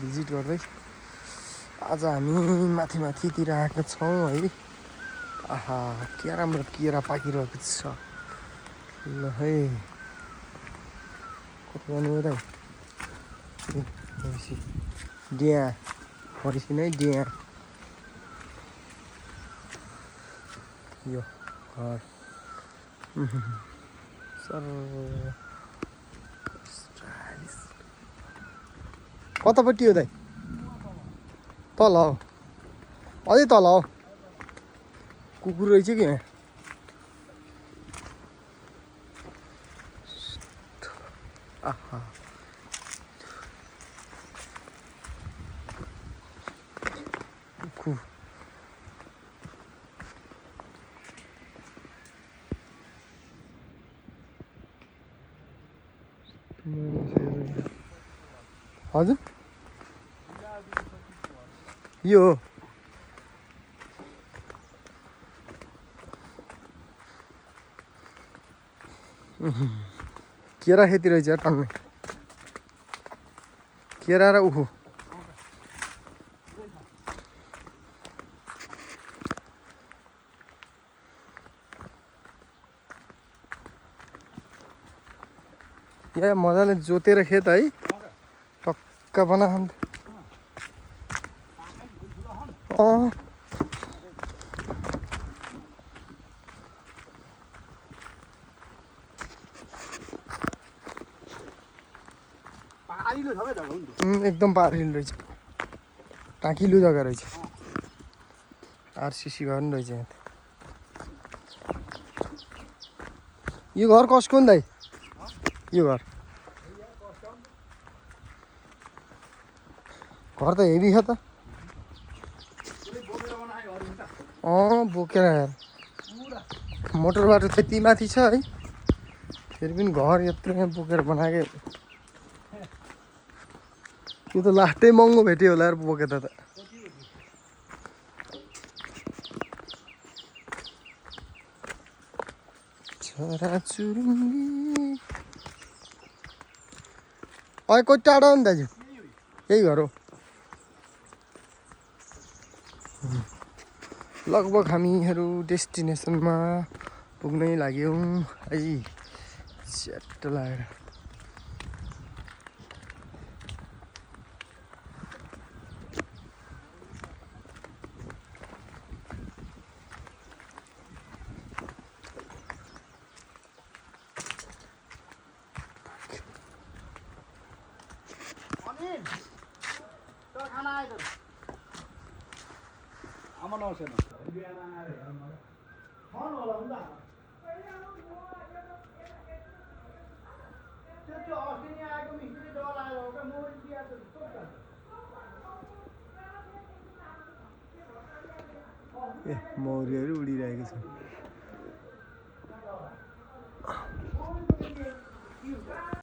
Visit गर्दै आज हामी माथि माथितिर आएका छौँ है। आहा क्या राम्रो केरा पाकिरहेको छ ल है। कति जानु हो त डिया फर्सी नै डिया यो घर सर कतापट्टि हो दाइ तल हो अझै तल हो कुकुर रहेछ कि यहाँ आहा हजुर यो केरा खेती रहेछ टन्नै केरा र उखु यहाँ मजाले जोतेर खेत है टक्क बना एकदम पारिलो रहेछ टाँकिलो जग्गा रहेछ आरसिसी घर पनि रहेछ यहाँ यो घर कसको नि दाइ यो घर त हेभी छ त बोकेर आएर मोटर बाटो त्यति माथि छ है फेरि पनि घर यत्रो यहाँ बोकेर बनाएकै यो त लास्टै महँगो भेट्यो होला यार बोकेर त छोराचुरुङ्गी कति टाढो हो नि दाजु यही घर हो लगभग हामीहरू डेस्टिनेसनमा पुग्नै लाग्यौँ है च्याट्ट लागेर ए मौरीहरू उडिरहेको छ